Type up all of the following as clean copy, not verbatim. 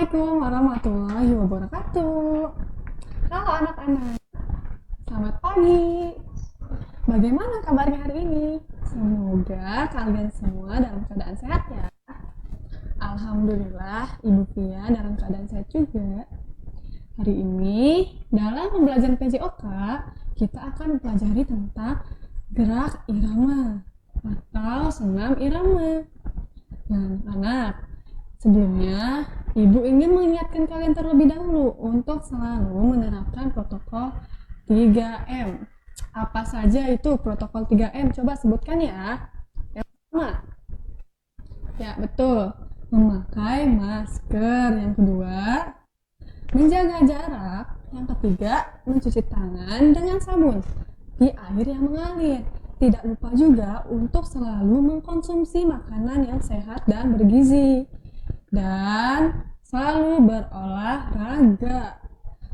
Assalamualaikum warahmatullahi wabarakatuh. Halo anak-anak, selamat pagi. Bagaimana kabarnya hari ini? Semoga kalian semua dalam keadaan sehat ya. Alhamdulillah, Ibu Pia dalam keadaan sehat juga. Hari ini dalam pembelajaran PJOK kita akan mempelajari tentang gerak irama atau senam irama. Nah, anak, sebelumnya Ibu ingin mengingatkan kalian terlebih dahulu untuk selalu menerapkan protokol 3M. Apa saja itu protokol 3M? Coba sebutkan ya. Yang pertama, ya betul, memakai masker. Yang kedua, menjaga jarak. Yang ketiga, mencuci tangan dengan sabun di air yang mengalir. Tidak lupa juga untuk selalu mengkonsumsi makanan yang sehat dan bergizi. Dan selalu berolahraga.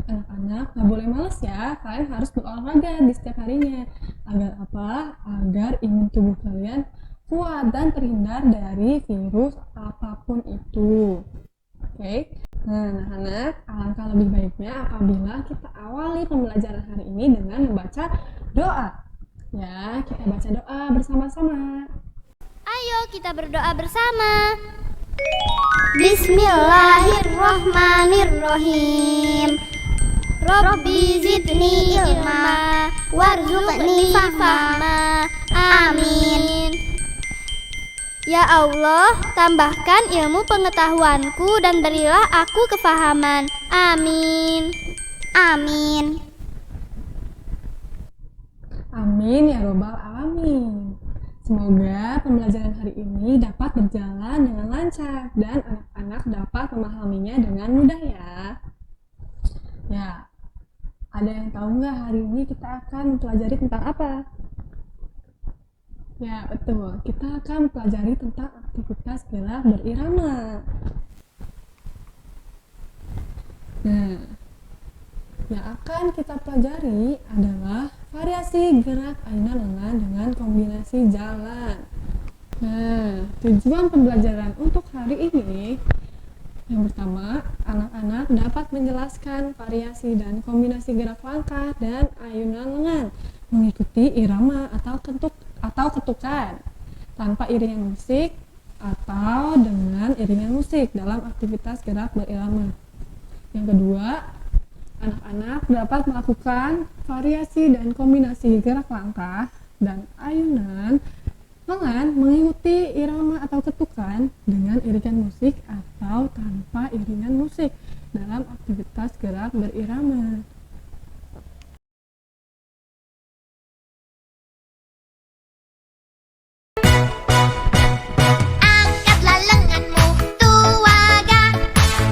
Anak-anak gak boleh males ya, kalian harus berolahraga di setiap harinya. Agar apa? Agar imun tubuh kalian kuat dan terhindar dari virus apapun itu. Oke? Nah, anak-anak, alangkah lebih baiknya apabila kita awali pembelajaran hari ini dengan membaca doa. Ya, kita baca doa bersama-sama. Ayo kita berdoa bersama. Bismillahirrahmanirrahim. Rabbi zidni ilma warzuqni fahma. Amin. Ya Allah, tambahkan ilmu pengetahuanku dan berilah aku kefahaman. Amin. Amin. Amin ya robbal alamin. Semoga pembelajaran hari ini dapat berjalan dengan lancar dan anak-anak dapat memahaminya dengan mudah ya. Ya, ada yang tahu nggak hari ini kita akan mempelajari tentang apa? Ya, betul. Kita akan mempelajari tentang aktivitas gerak berirama. Nah, yang akan kita pelajari adalah variasi gerak ayunan lengan dengan kombinasi jalan. Nah, tujuan pembelajaran untuk hari ini yang pertama, anak-anak dapat menjelaskan variasi dan kombinasi gerak langkah dan ayunan lengan mengikuti irama atau ketukan tanpa iringan musik atau dengan iringan musik dalam aktivitas gerak berirama. Yang kedua, anak-anak dapat melakukan variasi dan kombinasi gerak langkah dan ayunan lengan mengikuti irama atau ketukan dengan iringan musik atau tanpa iringan musik dalam aktivitas gerak berirama. Angkatlah lenganmu, tuaga.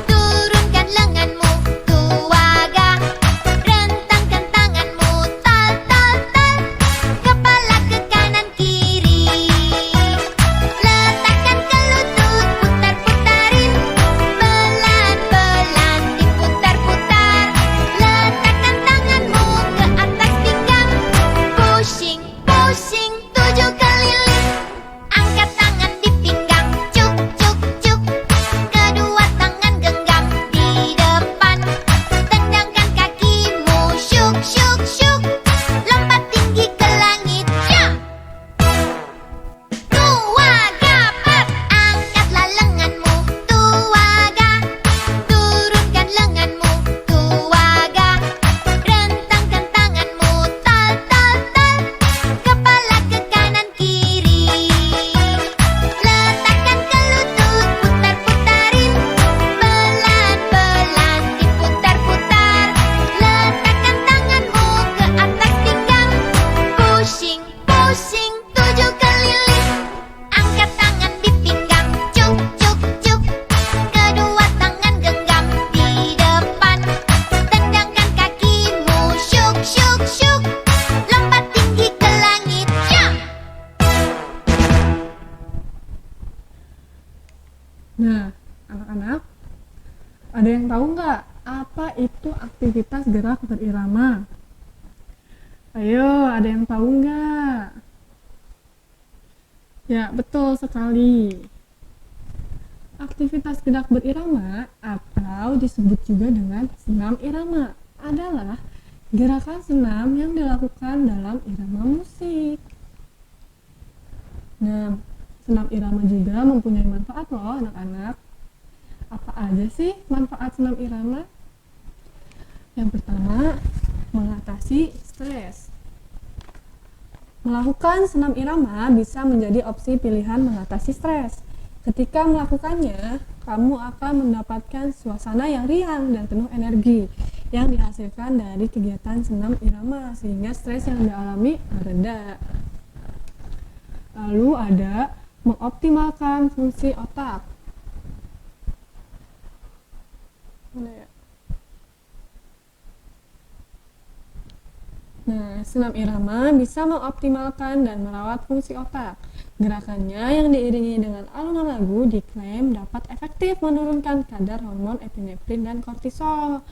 Turunkan lenganmu, tuaga. Rentangkan tanganmu, tal tal tal. Kepala ke kanan kiri. Letakkan ke lutut, putar-putarin. Pelan-pelan diputar-putar. Letakkan tanganmu ke atas pinggang. Pushing, pushing, 7 keliling. Angkat tangan di pinggang, cuk, cuk, cuk. Kedua tangan genggam di depan. Tendangkan kakimu, syuk, syuk, syuk. Lompat tinggi ke langit, jump. Tuaga, pep. Angkatlah lenganmu, tuaga. Turunkan lenganmu, tuaga. Rentangkan tanganmu, tal, tal, tal. Kepala ke kanan kiri. Letakkan ke lutut, putar-putarin. Pelan-pelan diputar-putar. Letakkan tanganmu ke atas pinggang. Pushing, pushing, 7 keliling. Angkat tangan di pinggang, cuk, cuk, cuk. Kedua tangan genggam di depan. Tendangkan kakimu, syuk, syuk, syuk. Lompat tinggi ke langit, jump. Nah, anak-anak, ada yang tahu nggak apa itu aktivitas gerak berirama? Ayo, ada yang tahu nggak? Ya, betul sekali. Aktivitas gerak berirama atau disebut juga dengan senam irama adalah gerakan senam yang dilakukan dalam irama musik. Nah, senam irama juga mempunyai manfaat loh anak-anak. Apa aja sih manfaat senam irama? Yang pertama, mengatasi stres. Melakukan senam irama bisa menjadi opsi pilihan mengatasi stres. Ketika melakukannya, kamu akan mendapatkan suasana yang riang dan penuh energi yang dihasilkan dari kegiatan senam irama sehingga stres yang dialami mereda. Lalu ada mengoptimalkan fungsi otak. Mana ya? Nah, senam irama bisa mengoptimalkan dan merawat fungsi otak. Gerakannya yang diiringi dengan alunan lagu diklaim dapat efektif menurunkan kadar hormon epinefrin dan kortisol.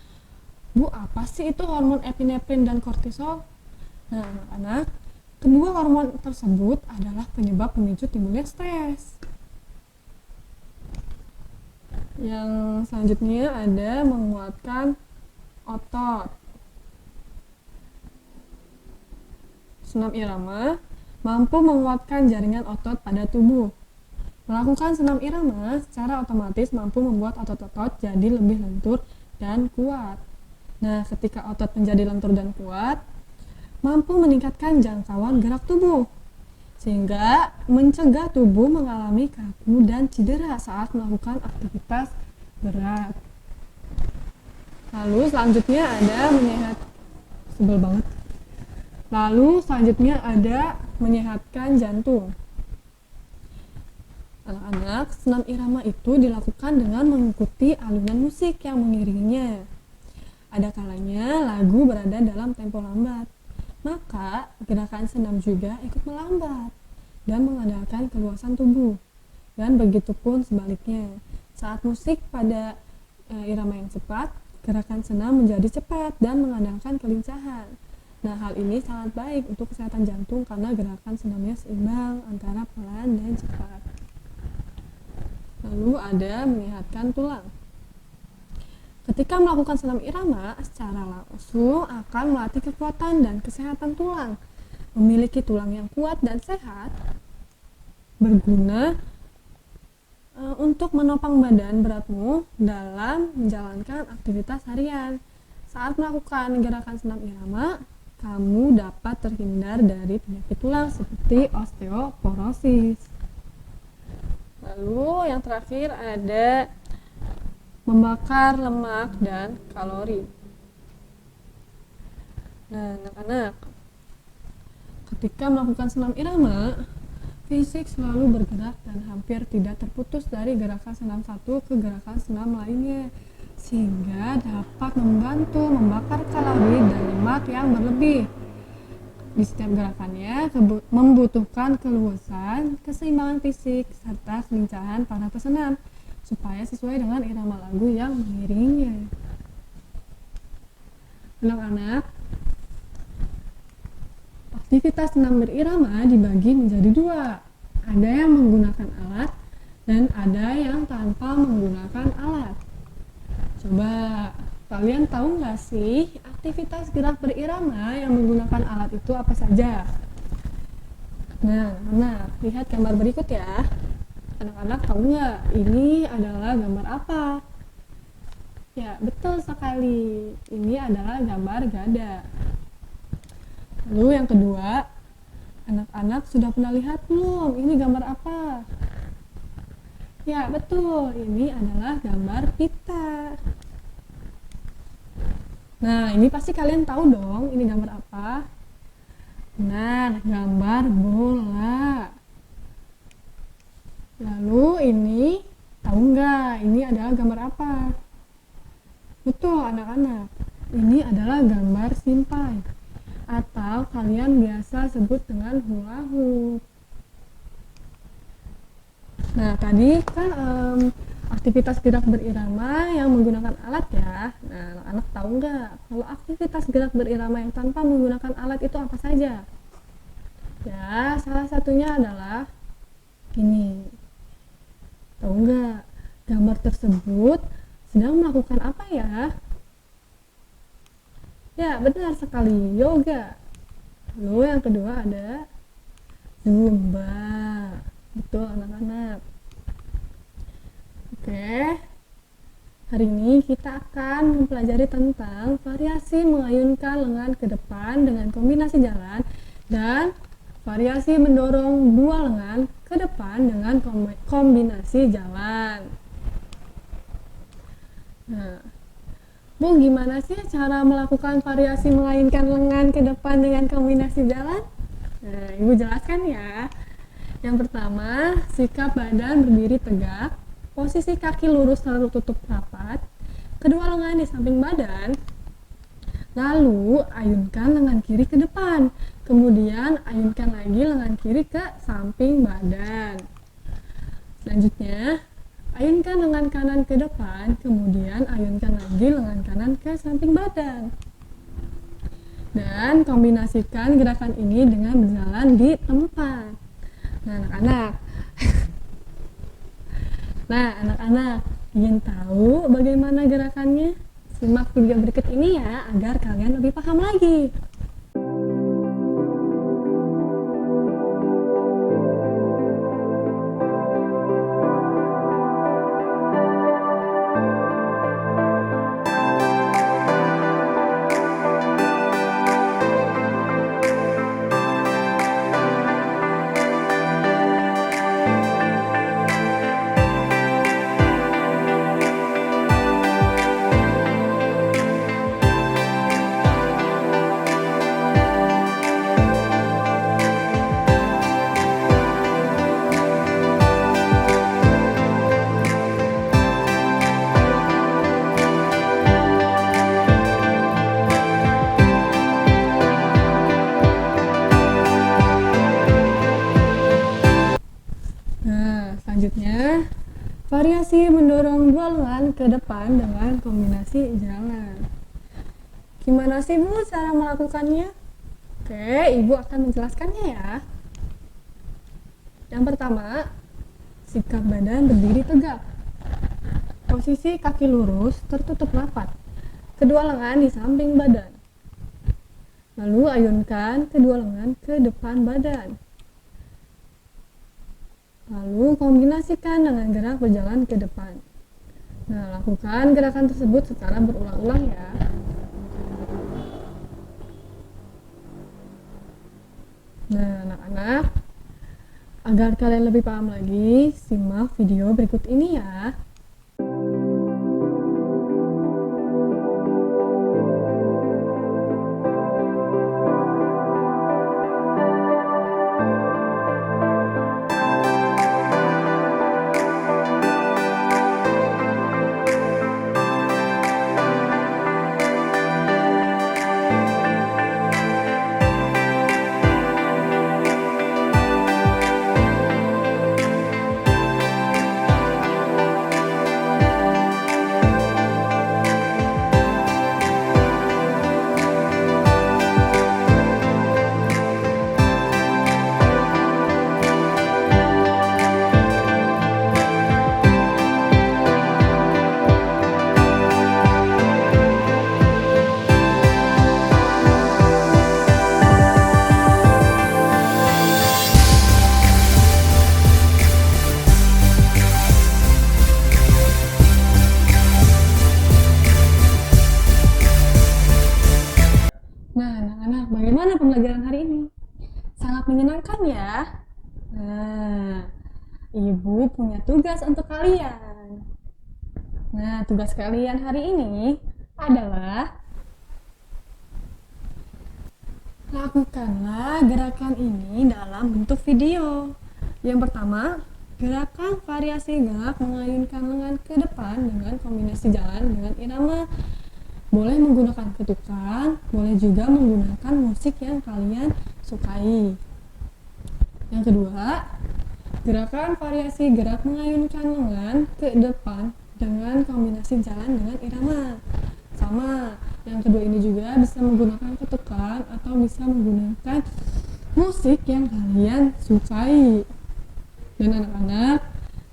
Bu, apa sih itu hormon epinefrin dan kortisol? Nah, anak-anak, kedua hormon tersebut adalah penyebab pemicu timbulnya stres. Yang selanjutnya ada menguatkan otot. Senam irama mampu menguatkan jaringan otot pada tubuh. Melakukan senam irama secara otomatis mampu membuat otot-otot jadi lebih lentur dan kuat. Nah, ketika otot menjadi lentur dan kuat, mampu meningkatkan jangkauan gerak tubuh, sehingga mencegah tubuh mengalami kaku dan cedera saat melakukan aktivitas berat. Lalu selanjutnya ada menyehatkan jantung. Anak-anak, senam irama itu dilakukan dengan mengikuti alunan musik yang mengiringinya. Ada kalanya lagu berada dalam tempo lambat, maka gerakan senam juga ikut melambat dan mengandalkan keluasan tubuh. Dan begitu pun sebaliknya, saat musik pada irama yang cepat, gerakan senam menjadi cepat dan mengandalkan kelincahan. Nah, hal ini sangat baik untuk kesehatan jantung karena gerakan senamnya seimbang antara pelan dan cepat. Lalu ada menyehatkan tulang. Ketika melakukan senam irama, secara langsung akan melatih kekuatan dan kesehatan tulang. Memiliki tulang yang kuat dan sehat berguna untuk menopang badan beratmu dalam menjalankan aktivitas harian. Saat melakukan gerakan senam irama, kamu dapat terhindar dari penyakit tulang seperti osteoporosis. Lalu yang terakhir ada membakar lemak dan kalori. Nah, anak-anak, ketika melakukan senam irama, fisik selalu bergerak dan hampir tidak terputus dari gerakan senam satu ke gerakan senam lainnya, sehingga dapat membantu membakar kalori dan lemak yang berlebih. Di setiap gerakannya membutuhkan keluasan, keseimbangan fisik, serta kelincahan para pesenam supaya sesuai dengan irama lagu yang mengiringinya. Anak-anak, aktivitas senam berirama dibagi menjadi dua. Ada yang menggunakan alat dan ada yang tanpa menggunakan alat. Coba kalian tahu nggak sih aktivitas gerak berirama yang menggunakan alat itu apa saja? Nah, lihat gambar berikut ya. Anak-anak tahu nggak ini adalah gambar apa? Ya, betul sekali. Ini adalah gambar gada. Lalu yang kedua, anak-anak sudah pernah lihat belum? Ini gambar apa? Ya, betul. Ini adalah gambar pita. Nah, ini pasti kalian tahu dong, ini gambar apa? Benar, gambar bola. Lalu ini, tahu nggak? Ini adalah gambar apa? Betul, anak-anak. Ini adalah gambar simpai. Atau kalian biasa sebut dengan hula hoop. Nah, tadi kan aktivitas gerak berirama yang menggunakan alat ya. Nah, anak-anak tahu nggak kalau aktivitas gerak berirama yang tanpa menggunakan alat itu apa saja? Ya, salah satunya adalah ini. Tahu nggak? gambar tersebut sedang melakukan apa ya? Ya, benar sekali, yoga. Lalu yang kedua ada Zumba. Betul anak-anak. Oke. Hari ini kita akan mempelajari tentang variasi mengayunkan lengan ke depan dengan kombinasi jalan dan variasi mendorong dua lengan ke depan dengan kombinasi jalan. Nah, Bu, gimana sih cara melakukan variasi mengayunkan lengan ke depan dengan kombinasi jalan? Nah, Ibu jelaskan ya. Yang pertama, sikap badan berdiri tegak, posisi kaki lurus tertutup rapat, kedua lengan di samping badan, lalu ayunkan lengan kiri ke depan, kemudian ayunkan lagi lengan kiri ke samping badan. Selanjutnya, ayunkan lengan kanan ke depan, kemudian ayunkan lagi lengan kanan ke samping badan. Dan kombinasikan gerakan ini dengan berjalan di tempat. Nah, anak-anak, ingin tahu bagaimana gerakannya? Simak video berikut ini ya, agar kalian lebih paham lagi. Selanjutnya, variasi mendorong dua lengan ke depan dengan kombinasi jalan. Gimana sih Bu cara melakukannya? Oke, Ibu akan menjelaskannya ya. Yang pertama, sikap badan berdiri tegak. Posisi kaki lurus tertutup rapat. Kedua lengan di samping badan. Lalu ayunkan kedua lengan ke depan badan. Lalu kombinasikan dengan gerak berjalan ke depan. Nah, lakukan gerakan tersebut secara berulang-ulang ya. Nah, anak-anak, agar kalian lebih paham lagi, simak video berikut ini ya. Bagaimana pembelajaran hari ini? Sangat menyenangkan ya? Nah, Ibu punya tugas untuk kalian. Nah, tugas kalian hari ini adalah lakukanlah gerakan ini dalam bentuk video. Yang pertama, gerakan variasi gerak mengayunkan lengan ke depan dengan kombinasi jalan dengan irama. Boleh menggunakan ketukan, boleh juga menggunakan musik yang kalian sukai. Yang kedua, gerakan variasi gerak mengayunkan lengan ke depan dengan kombinasi jalan dengan irama. Sama, yang kedua ini juga bisa menggunakan ketukan atau bisa menggunakan musik yang kalian sukai. Dan anak-anak,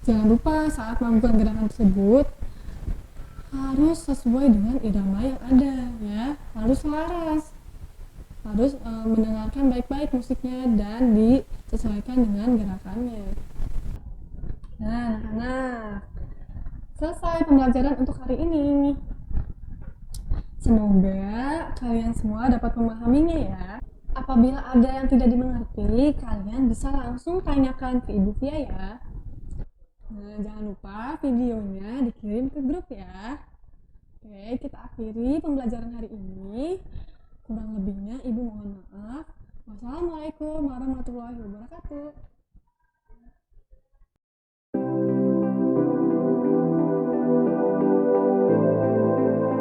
Jangan lupa saat melakukan gerakan tersebut harus sesuai dengan irama yang ada ya, harus selaras, harus mendengarkan baik-baik musiknya dan disesuaikan dengan gerakannya. Nah, anak-anak, selesai pembelajaran untuk hari ini. Semoga kalian semua dapat memahaminya ya. Apabila ada yang tidak dimengerti, kalian bisa langsung tanyakan ke Ibu Via ya. Nah, jangan lupa videonya dikirim ke grup ya. Oke, kita akhiri pembelajaran hari ini. Kurang lebihnya Ibu mohon maaf. Wassalamualaikum warahmatullahi wabarakatuh.